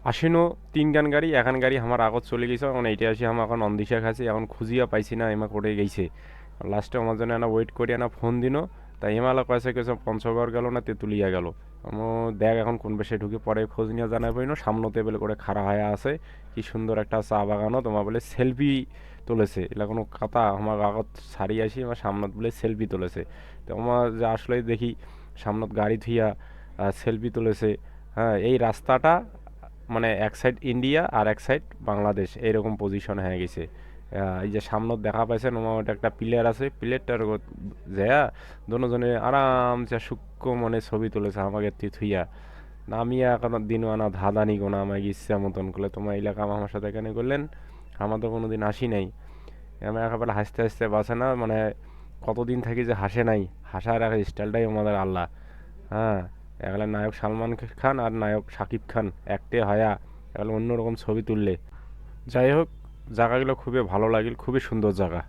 আসিনো 3 গান গাড়ি এখান গাড়ি আমার আগত চলে গেছে এখন এইটা আসি আমার এখন অন্দিশা খাইছে এখন খুঁজিয়া পাইছি না এমা করে গেছে লাস্টে আমার জন্য না ওয়েট করি না ফোন দিনো তাই এমালা কয়েছে কেছে পঞ্চগড় গেল না তেঁতুলিয়া গেল দেখ এখন কোন বেশে ঢুকে পরে খোঁজ নিয়ে জানা পাইনো সামনে টেবিল করে খাড়া হয়ে আছে কি সুন্দর একটা চা বাগানও তোমার বলে সেলফি তুলেছে এলা কোনো কথা আমার আগত সারি আসি আমার সামনত বলে সেলফি তুলেছে তো আমার যে আসলে দেখি সামনত গাড়ি থুইয়া সেলফি তুলেছে। হ্যাঁ এই রাস্তাটা মানে এক সাইড ইন্ডিয়া আর এক সাইড বাংলাদেশ এইরকম পজিশন হয়ে গেছে। এই যে সামনত দেখা পাইছেন ওটা একটা প্লেয়ার আছে প্লেয়ারটার যেয়া দুজনে আরামসে সূক্ষ্ম মনে ছবি তুলেছে আমাকে থুইয়া নামিয়া কোনো দিন আনা ধাঁধানি গোনা আমাকে ইচ্ছা মতন করলে তোমার এলাকা আমার সাথে এখানে করলেন আমার তো কোনোদিন হাসি নাই আমি একেবারে হাসতে হাসতে বাসে না মানে কতদিন থাকি যে হাসে নাই হাসার এক স্টাইলটাই আমাদের আল্লাহ। হ্যাঁ এগুলা নায়ক সালমান খান আর নায়ক শাকিব খান একটে হয়া এগুলো অন্যরকম ছবি তুললে যাই হোক জায়গাগুলো খুবই ভালো লাগিল খুবই সুন্দর জায়গা।